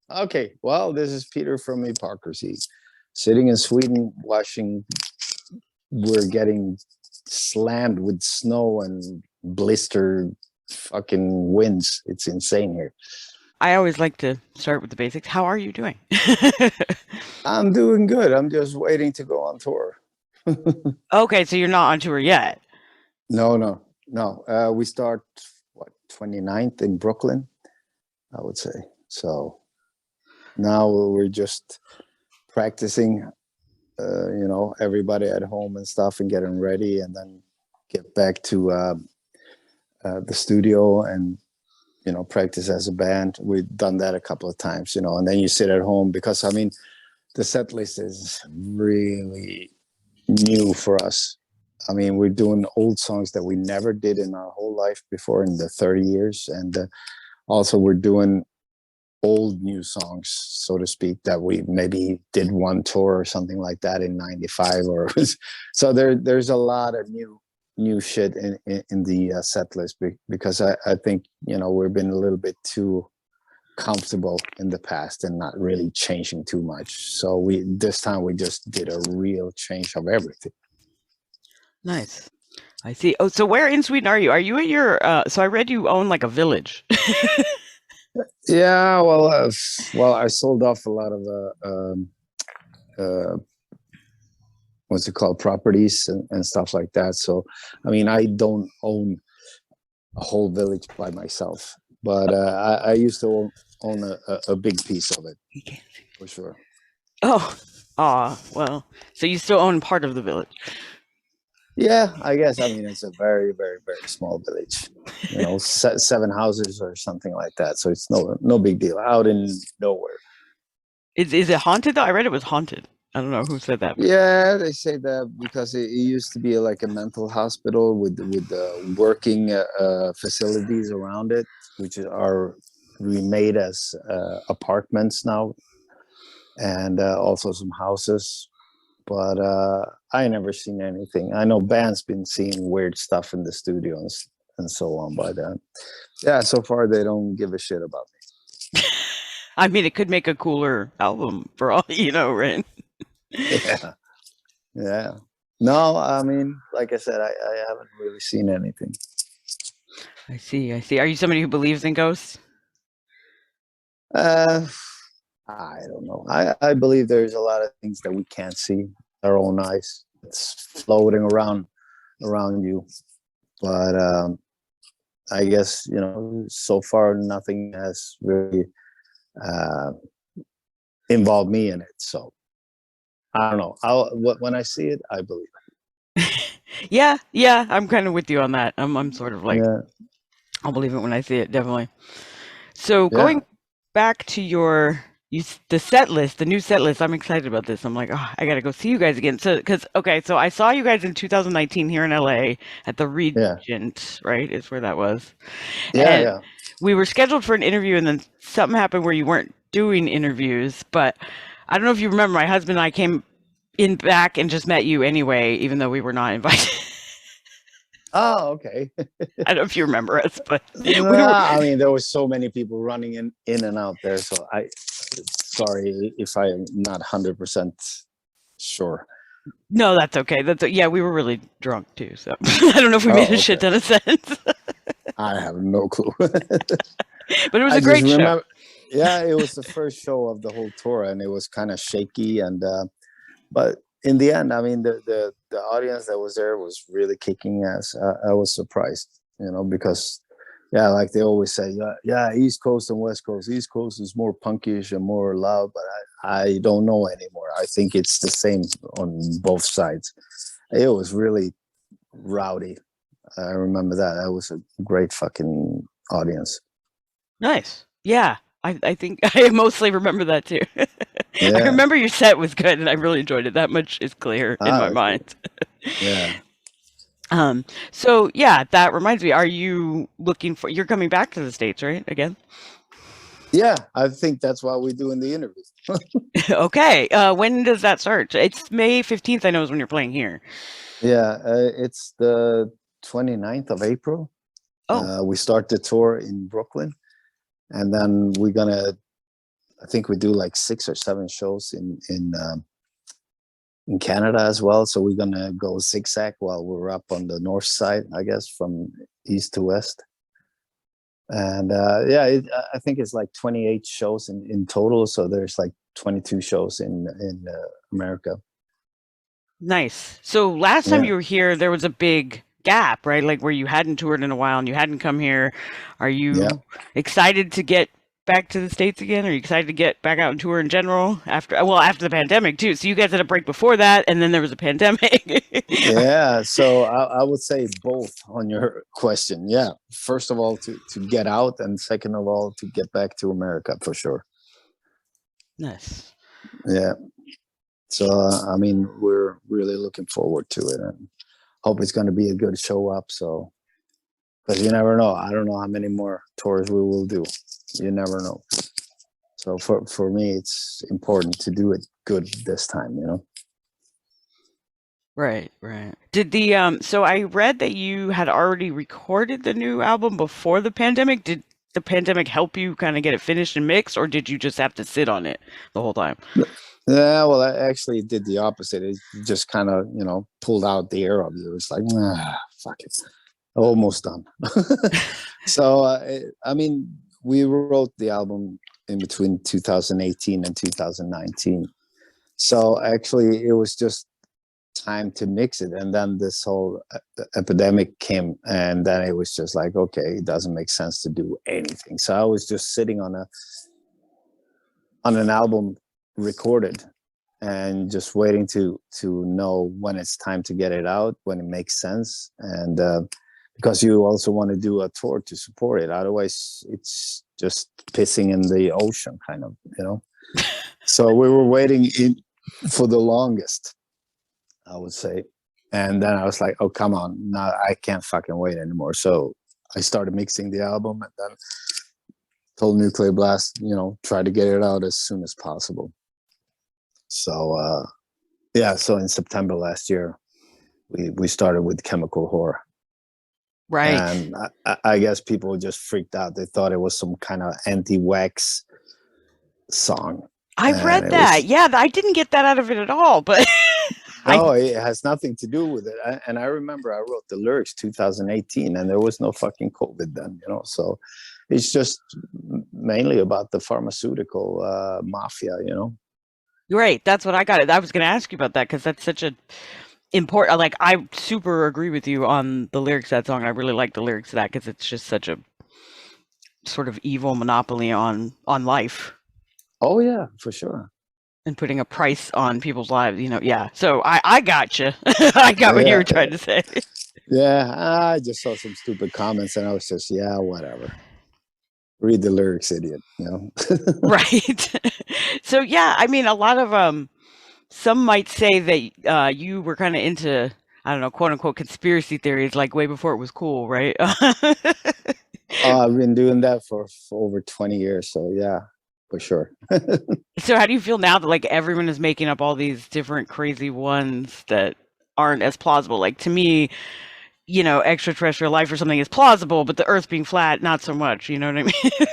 Okay, well, this is Peter from Hypocrisy. Sitting in Sweden, watching, we're getting slammed with snow and blistered fucking winds. It's insane here. I always like to start with the basics. How are you doing? I'm doing good. I'm just waiting to go on tour. Okay, so you're not on tour yet. No. We start, what, 29th in Brooklyn, I would say. So now we're just practicing, everybody at home and stuff and getting ready and then get back to the studio and practice as a band. We've done that a couple of times, and then you sit at home because the set list is really new for us. We're doing old songs that we never did in our whole life before in the 30 years, and also we're doing old new songs, so to speak, that we maybe did one tour or something like that in 95 or so there's a lot of new shit in the set list because I think we've been a little bit too comfortable in the past and not really changing too much. So this time we just did a real change of everything. Nice. I see. Oh, so where in Sweden are you? Are you at your so I read you own like a village. Yeah, well, I sold off a lot of uh, what's it called, properties and stuff like that. So, I don't own a whole village by myself, but I used to own a big piece of it You can't see. for sure. Oh, well. So you still own part of the village. Yeah, I guess. It's a very, very, very small village. Seven houses or something like that. So it's no big deal. Out in nowhere. Is it haunted though? I read it was haunted. I don't know who said that. Yeah, they say that because it used to be like a mental hospital with working facilities around it, which are remade as apartments now, and also some houses. But I never seen anything. I know band's been seeing weird stuff in the studio and so on by then. Yeah, so far they don't give a shit about I mean, it could make a cooler album for all you know, right? me. Yeah, yeah. No, like I said, I haven't really seen anything. I see. I see. Are you somebody who believes in ghosts? Uh, I don't know. I believe there's a lot of things that we can't see with our own eyes. It's floating around you, but I guess so far nothing has really uh, involved me in it. So I don't know. When I see it, I believe Yeah, yeah. I'm kind of with you on that. I'm sort of it. like Yeah, I'll believe it when I see it, definitely. So yeah, going back to the set list, the new set list. I'm excited about this. I'm like, oh, I gotta go see you guys again. So because okay, so I saw you guys in 2019 here in LA at the yeah, Regent, right? Is where that was, yeah, and yeah. we were scheduled for an interview, and then something happened where you weren't doing interviews. But I don't know if you remember, my husband and I came in back and just met you anyway, even though we were not invited. Oh, okay. I don't know if you remember us, but we were. Nah, there was so many people running in and out there. So sorry if I'm not 100% sure. No, that's okay. Yeah, we were really drunk too, so I don't know if we made a Oh, shit okay. ton of sense, I have no clue. but it was I a just great show. remember, yeah, it was the first show of the whole tour, and it was kind of shaky. And but in the end, the audience that was there was really kicking ass. I was surprised, because yeah, like they always say, yeah, East Coast and West Coast. East Coast is more punkish and more loud, but I don't know anymore. I think it's the same on both sides. It was really rowdy. I remember that. That was a great fucking audience. Nice. Yeah, I think I mostly remember that too. I Yeah. remember your set was good, and I really enjoyed it. That much is clear in my Ah, cool. mind. Yeah. So yeah, that reminds me. Are you looking for? You're coming back to the States, right? Again? Yeah. I think that's why we're doing the interview. Okay. When does that start? It's May 15th. I know is when you're playing here. Yeah. It's the 29th of April. Oh, We start the tour in Brooklyn, and then we're gonna I think we do like 6 or 7 shows in Canada as well. So we're gonna go zigzag while we're up on the north side, I guess, from east to west. And I think it's like 28 shows in total. So there's like 22 shows in America. Nice. So last time Yeah, you were here, there was a big gap, right? Like where you hadn't toured in a while and you hadn't come here. Are yeah. you excited to get back to the States again? Are you excited to get back out and tour in general after the pandemic too? So you guys had a break before that, and then there was a pandemic. Yeah, so I would say both on your question. Yeah, first of all, to get out, and second of all, to get back to America for sure. Nice. Yeah. So I mean, we're really looking forward to it, and hope it's going to be a good show up. So, because you never know. I don't know how many more tours we will do. You never know. So for me, it's important to do it good this time. You know. Right, right. Did the so I read that you had already recorded the new album before the pandemic. Did the pandemic help you kind of get it finished and mixed, or did you just have to sit on it the whole time? Yeah, well, I actually did the opposite. It just kind of, pulled out the air of you. It's like, fuck it, almost done. So, I mean, we wrote the album in between 2018 and 2019. So actually, it was just time to mix it, and then this whole epidemic came, and then it was just like, okay, it doesn't make sense to do anything. So I was just sitting on an album recorded and just waiting to know when it's time to get it out, when it makes sense. And because you also want to do a tour to support it, otherwise it's just pissing in the ocean, kind of, so we were waiting for the longest, I would say. And then I was like, oh, come on, now I can't fucking wait anymore. So I started mixing the album, and then told Nuclear Blast, try to get it out as soon as possible. So so in September last year, we started with Chemical Whore. Right. And I guess people just freaked out. They thought it was some kind of anti-wax song. I've read that. Yeah, I didn't get that out of it at all, but no, it has nothing to do with it. And I remember I wrote the lyrics 2018, and there was no fucking COVID then, so it's just mainly about the pharmaceutical mafia, Right, that's what I got it. I was going to ask you about that because that's such a important. Like, I super agree with you on the lyrics of that song. I really like the lyrics of that because it's just such a sort of evil monopoly on life. Oh yeah, for sure. And putting a price on people's lives, Yeah. So I got you. I got what you were trying to say. Yeah, I just saw some stupid comments, and I was just, whatever. Read the lyrics, idiot. Right. So yeah, I mean, a lot of some might say that you were kind of into, I don't know, quote unquote conspiracy theories, like way before it was cool, right? I've been doing that for over 20 years, so yeah, for sure. So how do you feel now that like everyone is making up all these different crazy ones that aren't as plausible? Like to me, extraterrestrial life or something is plausible, but the Earth being flat, not so much. You know what I mean?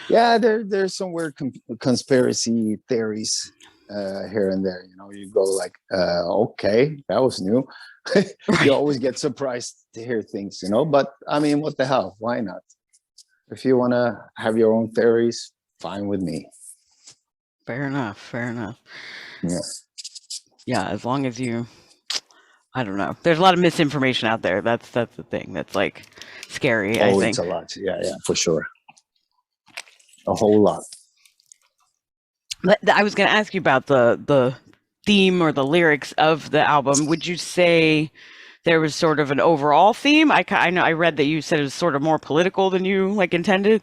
Yeah, there's some weird conspiracy theories here and there. You go like, okay, that was new. You always get surprised to hear things, But I mean, what the hell? Why not? If you want to have your own theories, fine with me. Fair enough. Fair enough. Yeah. Yeah, as long as you, I don't know. There's a lot of misinformation out there. That's the thing. That's like scary. I think it's a lot. Yeah, for sure. A whole lot. But I was going to ask you about the theme or the lyrics of the album. Would you say there was sort of an overall theme? I know I read that you said it was sort of more political than you like intended.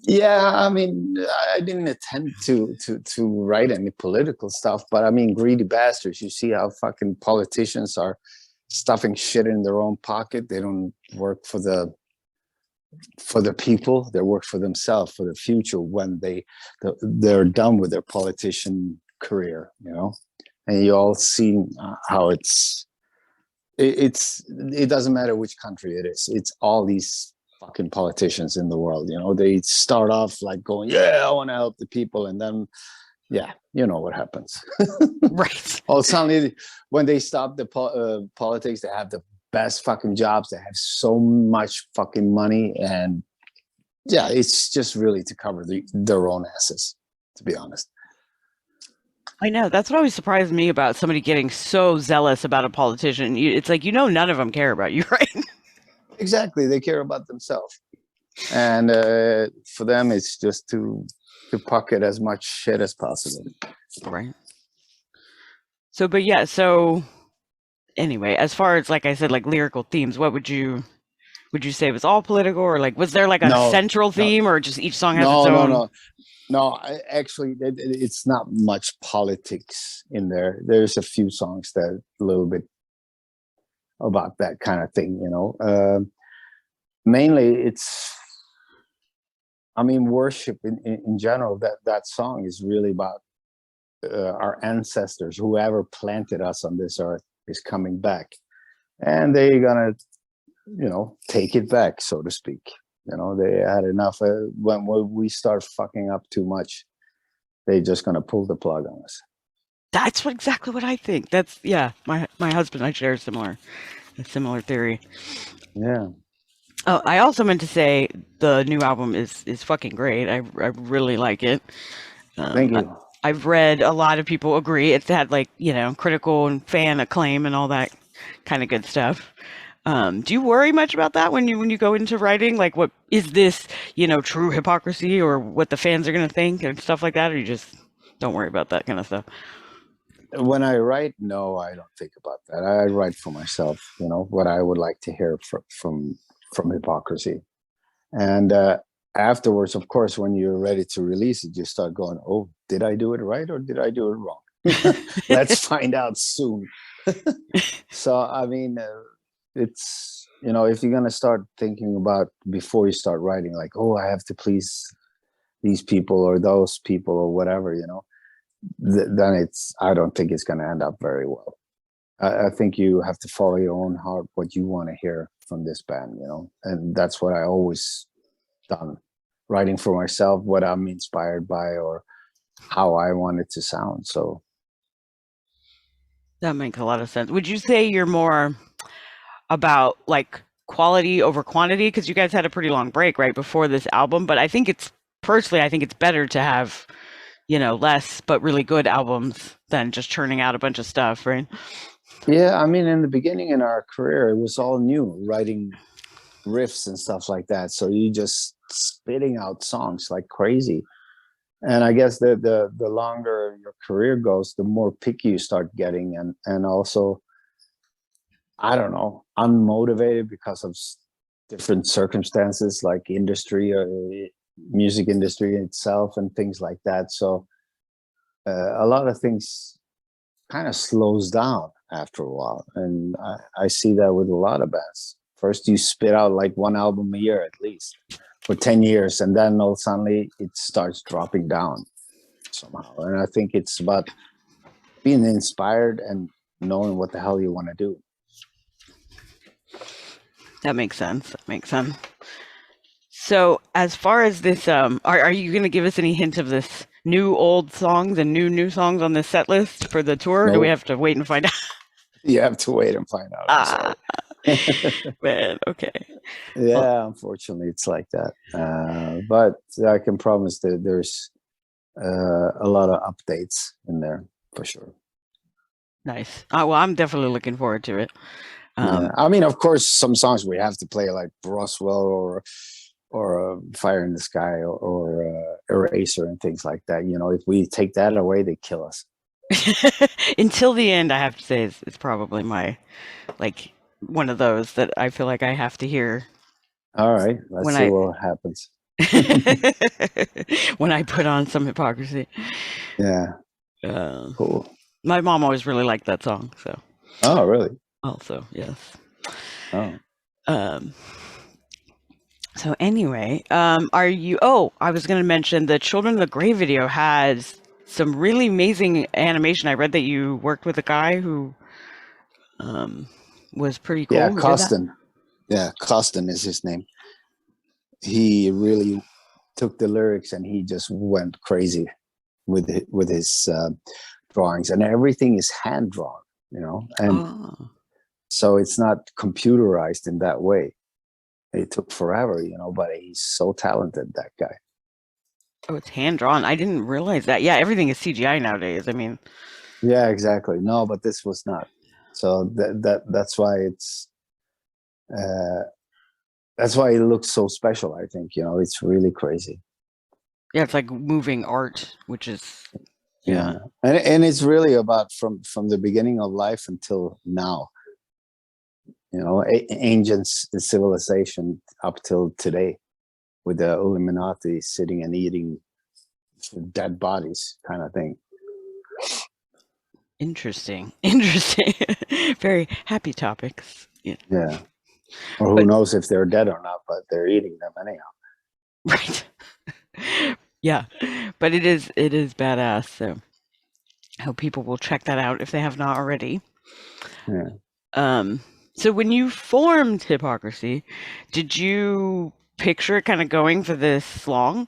Yeah, I mean, I didn't intend to write any political stuff, but I mean, greedy bastards. You see how fucking politicians are stuffing shit in their own pocket. They don't work for the people. They work for themselves, for the future, when they're done with their politician career, And you all see how it doesn't matter which country it is. It's all these fucking politicians in the world. You know, they start off like going, yeah, I want to help the people, and then yeah, you know what happens. Right. All suddenly, when they stop the politics, they have the best fucking jobs. They have so much fucking money, and yeah, it's just really to cover their own asses, to be honest. I know. That's what always surprised me about somebody getting so zealous about a politician. It's like, none of them care about you, right? Exactly, they care about themselves, and for them, it's just to pocket as much shit as possible. Right. So, but yeah, so anyway, as far as, like I said, like lyrical themes, what would you say was all political, or like was there like a No, central no, theme, or just each song has its no, no, own? no. No, actually, it's not much politics in there. There's a few songs that a little bit about that kind of thing, you know. Mainly, it's, I mean, worship in general. That song is really about our ancestors, whoever planted us on this earth, is coming back, and they're gonna, you know, take it back, so to speak. You know, they had enough. When we start fucking up too much, they're just gonna pull the plug on us. That's exactly what I think. That's yeah. My husband and I share a similar theory. Yeah. Oh, I also meant to say the new album is fucking great. I really like it. Thank I, you. I've read a lot of people agree. It's had like critical and fan acclaim and all that kind of good stuff. Do you worry much about that when you go into writing? Like, what is this, true hypocrisy, or what the fans are going to think and stuff like that? Or you just don't worry about that kind of stuff? When I write, no, I don't think about that. I write for myself, you know, what I would like to hear from Hypocrisy. And afterwards, of course, when you're ready to release it, you start going, oh, did I do it right or did I do it wrong? Let's find out soon. So, I mean, it's, you know, if you're going to start thinking about before you start writing, like, oh, I have to please these people or those people or whatever, you know, then I don't think it's going to end up very well. I think you have to follow your own heart, what you want to hear from this band, you know, and that's what I always done, writing for myself, what I'm inspired by or how I want it to sound. So That makes a lot of sense. Would you say you're more about like quality over quantity? Because you guys had a pretty long break right before this album, but I think it's better to have less but really good albums than just churning out a bunch of stuff, right? yeah, I mean, in the beginning in our career, it was all new, writing riffs and stuff like that. So you just spitting out songs like crazy. And I guess the longer your career goes, the more picky you start getting, and also, I don't know, unmotivated because of different circumstances like industry or music industry itself and things like that. So a lot of things kind of slows down after a while, and I see that with a lot of bands. First, you spit out like one album a year at least for 10 years, and then all suddenly it starts dropping down somehow. And I think it's about being inspired and knowing what the hell you want to do. That makes sense. So as far as this, are you going to give us any hint of this new old songs and new songs on this set list for the tour? Or do we have to wait and find out? You have to wait and find out. Ah, man, okay. Yeah, Well, unfortunately, it's like that. But I can promise that there's a lot of updates in there for sure. nice. Well, I'm definitely looking forward to it. Yeah. I mean, of course, some songs we have to play like Roswell or Fire in the Sky or Eraser and things like that. You know, if we take that away, they kill us. Until the end, I have to say it's probably my like one of those that I feel like I have to hear All right, let's when see what happens. when I put on some Hypocrisy. Yeah, cool. My mom always really liked that song, so Oh, really? also yes. Oh, Um, so anyway, are you? Oh, I was going to mention the Children of the Grave video has some really amazing animation. I read that you worked with a guy who was pretty cool. yeah, Who did that? Costin. Yeah, Costin is his name. he really took the lyrics and he just went crazy with his drawings, and everything is hand drawn, and Oh, so it's not computerized in that way. It took forever, but he's so talented, that guy. oh, it's hand drawn. I didn't realize that. Yeah, everything is CGI nowadays. I mean, Yeah, exactly. No, but this was not. So that's why uh, that's why it looks so special. I think it's really crazy. yeah, it's like moving art, which is Yeah, yeah. and it's really about from the beginning of life until now. Ancient civilization up till today, with the Illuminati sitting and eating dead bodies, kind of thing. Interesting. Interesting. Very happy topics. Yeah. Yeah, or who But knows if they're dead or not, but they're eating them anyhow. right. Yeah. But it is badass, so I hope people will check that out if they have not already. Yeah. Um so when you formed Hypocrisy, did you picture it kind of going for this long?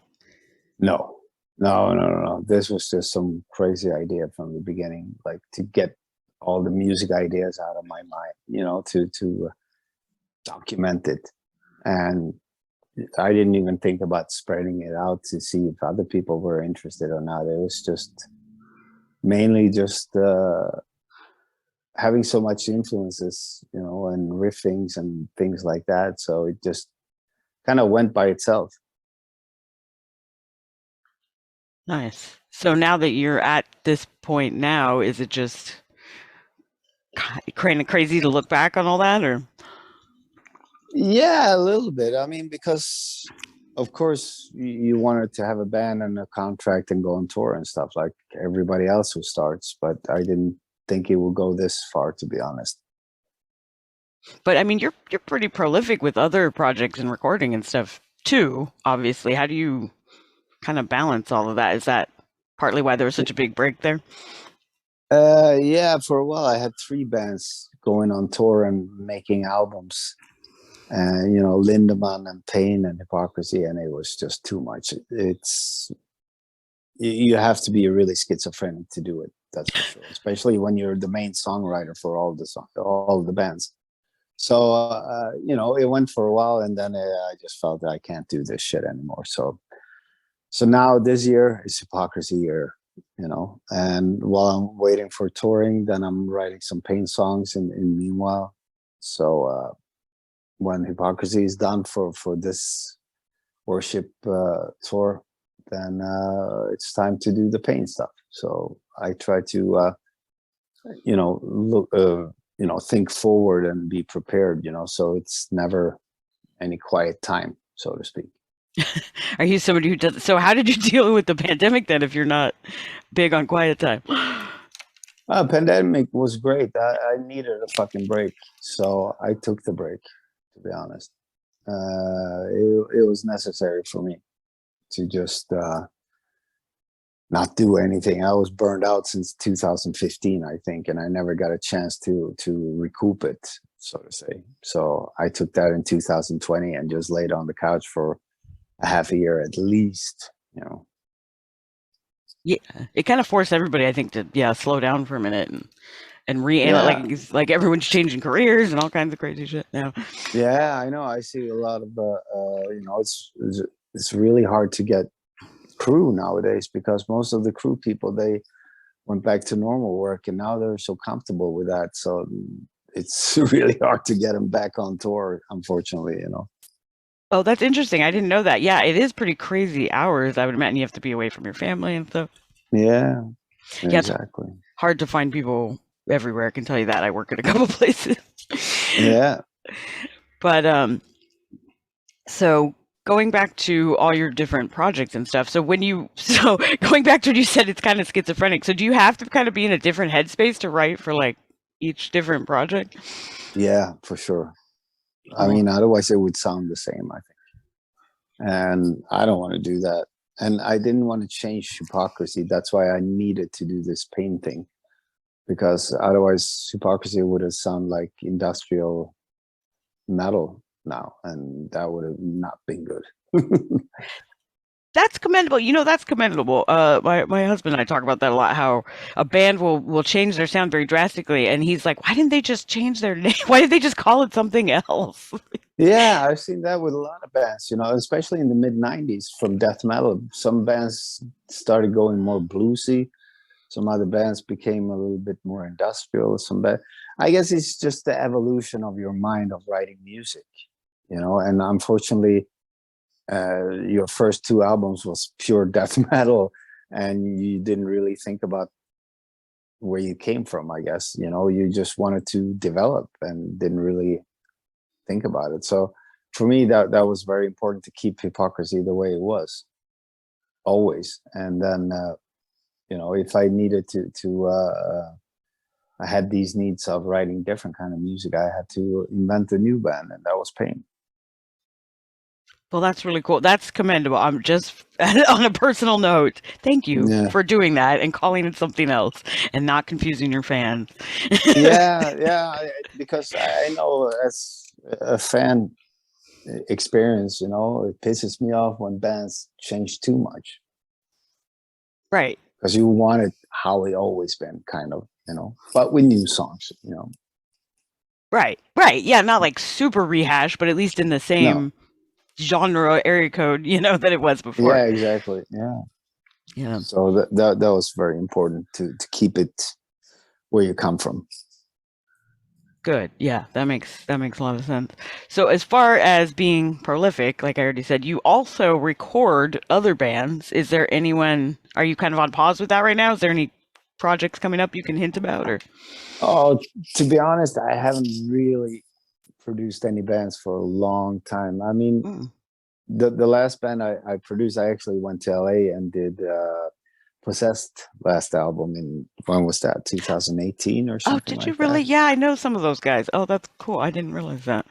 No, no, no, no, no. This was just some crazy idea from the beginning, like to get all the music ideas out of my mind, to document it. And I didn't even think about spreading it out to see if other people were interested or not. It was just mainly just having so much influences, and riffings and things like that. So it just kind of went by itself. Nice. So now that you're at this point now, is it just kind of crazy to look back on all that, or Yeah, a little bit. I mean, because of course you wanted to have a band and a contract and go on tour and stuff like everybody else who starts, but I didn't think it would go this far, to be honest. but I mean you're pretty prolific with other projects and recording and stuff too, obviously. How do you kind of balance all of that? Is that partly why there was such a big break there? Yeah, for a while I had three bands going on tour and making albums, and Lindemann and Pain and Hypocrisy, and it was just too much. You have to be really schizophrenic to do it. That's for sure. Especially when you're the main songwriter for all the bands. So it went for a while, and then I just felt that I can't do this shit anymore. So now this year is Hypocrisy year, And while I'm waiting for touring, then I'm writing some Pain songs in meanwhile. So when Hypocrisy is done for this worship tour, then it's time to do the Pain stuff. So I try to look think forward and be prepared, so it's never any quiet time, so to speak. Are you somebody who does so? How did you deal with the pandemic then if you're not big on quiet time? Pandemic was great. I needed a fucking break, so I took the break, to be honest. It was necessary for me to just not do anything. I was burned out since 2015, I think, and I never got a chance to recoup it, so to say. So I took that in 2020 and just laid on the couch for a half a year at least. Yeah, it kind of forced everybody, I think, to slow down for a minute and Yeah, like everyone's changing careers and all kinds of crazy shit now. yeah, I know. I see a lot of it's really hard to get crew nowadays because most of the crew people, they went back to normal work and now they're so comfortable with that. So it's really hard to get them back on tour, unfortunately. Oh, that's interesting. I didn't know that. Yeah, it is pretty crazy hours. I would imagine you have to be away from your family and stuff. Yeah, Yeah, it's exactly. hard to find people everywhere. I can tell you that. I work at a couple places. Yeah. But so going back to all your different projects and stuff. So going back to what you said, it's kind of schizophrenic. So do you have to kind of be in a different headspace to write for like each different project? Yeah, for sure. I Oh, mean, otherwise it would sound the same, I think. And I don't want to do that. And I didn't want to change Hypocrisy. That's why I needed to do this Pain thing, because otherwise Hypocrisy would have sounded like industrial metal, now, and that would have not been good. That's commendable. That's commendable. My husband and I talk about that a lot. How a band will change their sound very drastically, and he's like, "Why didn't they just change their name? Why did they just call it something else?" Yeah, I've seen that with a lot of bands, especially in the mid 90s from death metal. Some bands started going more bluesy. Some other bands became a little bit more industrial. I guess it's just the evolution of your mind of writing music, and unfortunately, your first two albums was pure death metal, and you didn't really think about where you came from. I guess you just wanted to develop and didn't really think about it. So for me, that was very important to keep Hypocrisy the way it was always. And then if I needed to I had these needs of writing different kind of music, I had to invent a new band, and that was Pain. Well, that's really cool. That's commendable. I'm just on a personal note. Thank you Yeah. for doing that and calling it something else and not confusing your fans. Yeah, because I know as a fan experience, it pisses me off when bands change too much. Right. Because you want it how it always been, kind of, but with new songs, Right. Yeah, not like super rehash, but at least in the same genre area code, that it was before. Yeah, exactly. Yeah. So that was very important to keep it where you come from. Good. Yeah, that makes a lot of sense. So as far as being prolific, like I already said, you also record other bands. Is there anyone, are you kind of on pause with that right now? Is there any projects coming up you can hint about, or? Oh, to be honest, I haven't really produced any bands for a long time. I mean, the last band I produced, I actually went to LA and did Possessed last album when was that, 2018 or something? Oh, did like you really? that. Yeah, I know some of those guys. Oh, that's cool. I didn't realize that.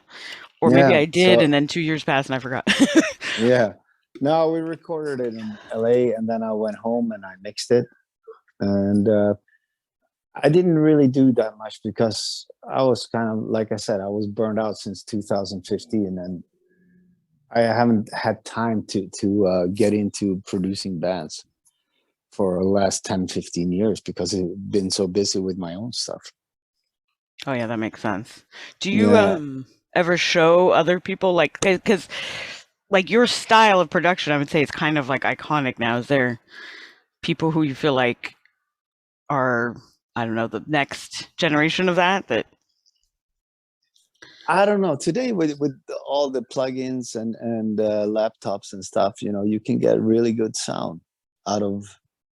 Or maybe Yeah, I did, so and then 2 years passed and I forgot. yeah, no, we recorded it in LA, and then I went home and I mixed it, and I didn't really do that much because I was kind of, like I said, I was burned out since 2015, and I haven't had time to get into producing bands for the last 10, 15 years because I've been so busy with my own stuff. Oh yeah, that makes sense. Do you Yeah, ever show other people, like, because like your style of production, I would say, is kind of like iconic now. Is there people who you feel like are, I don't know, the next generation of that? I don't know. Today with all the plugins and laptops and stuff, you can get really good sound out of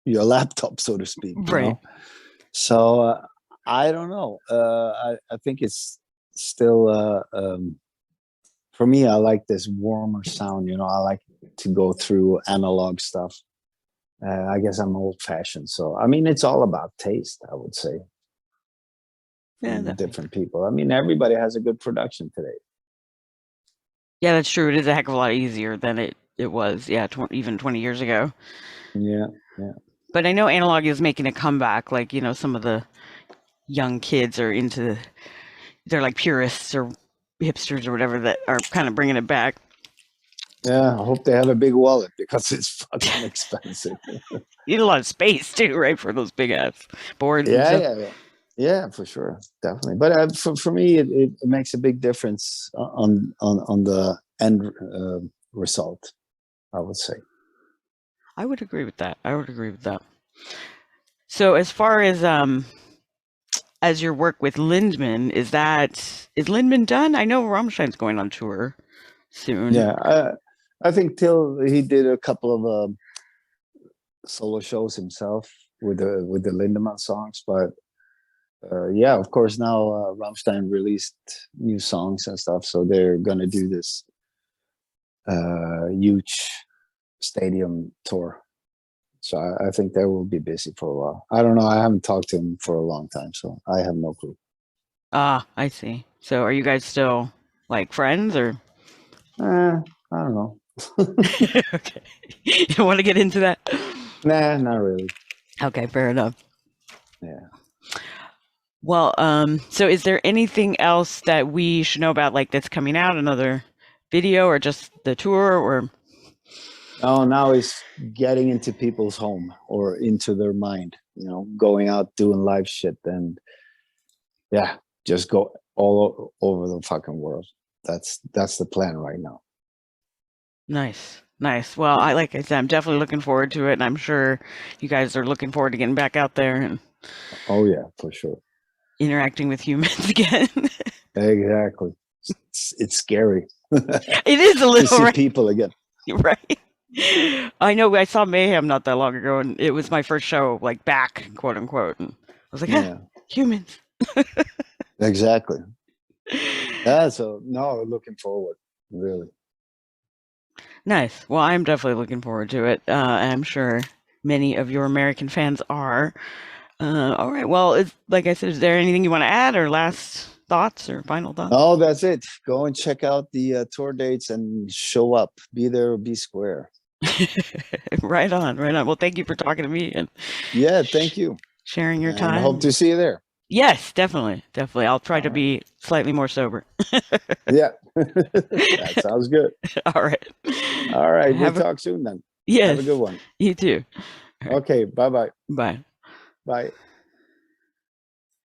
your laptop, so to speak. Right. So I don't know. I think it's still for me. I like this warmer sound. I like to go through analog stuff. I guess I'm old fashioned. So I mean, it's all about taste, I would say. Yeah, Different people. I mean, everybody has a good production today. yeah, that's true. It is a heck of a lot easier than it was, yeah, even 20 years ago. Yeah. But I know analog is making a comeback. Like, some of the young kids are they're like purists or hipsters or whatever that are kind of bringing it back. Yeah, I hope they have a big wallet because it's fucking expensive. You need a lot of space too, right, for those big ass boards and stuff. Yeah, for sure, definitely. But for me, it makes a big difference on the end result, I would say. I would agree with that. So as far as your work with Lindemann, is Lindemann done? I know Rammstein's going on tour soon. Yeah, I think Till he did a couple of solo shows himself with the Lindemann songs, but yeah, of course now Rammstein released new songs and stuff, so they're gonna do this huge stadium tour. So I think they will be busy for a while. I don't know. I haven't talked to him for a long time, so I have no clue. Ah, I see. So are you guys still like friends, or? I don't know. Okay. You don't want to get into that? Nah, not really. Okay, fair enough. Yeah. Well, so is there anything else that we should know about, like, that's coming out? Another video or just the tour or? Oh, now it's getting into people's home or into their mind, going out doing live shit, and yeah, just go all over the fucking world. That's the plan right now. Nice. Nice. Well, like I said, I'm definitely looking forward to it, and I'm sure you guys are looking forward to getting back out there and Oh yeah, for sure. interacting with humans again. Exactly. It's scary. It is a To little, see right? people again. Right. I know I saw Mayhem not that long ago, and it was my first show, like back, quote unquote. And I was like, Yeah, humans. exactly. Yeah, so no, looking forward, really. Nice. Well, I'm definitely looking forward to it. I'm sure many of your American fans are. All right. Well, like I said, is there anything you want to add or last thoughts or final thoughts? Oh, that's it. Go and check out the tour dates and show up. Be there or be square. Right on, right on. Well, thank you for talking to me and Yeah, thank you. sharing your And time. hope to see you there. Yes, definitely, definitely. I'll try to be slightly more sober. Yeah, that sounds good. All right. All right, we'll talk soon then. Yes. Have a good one. You too. Okay, bye-bye. Bye. Bye.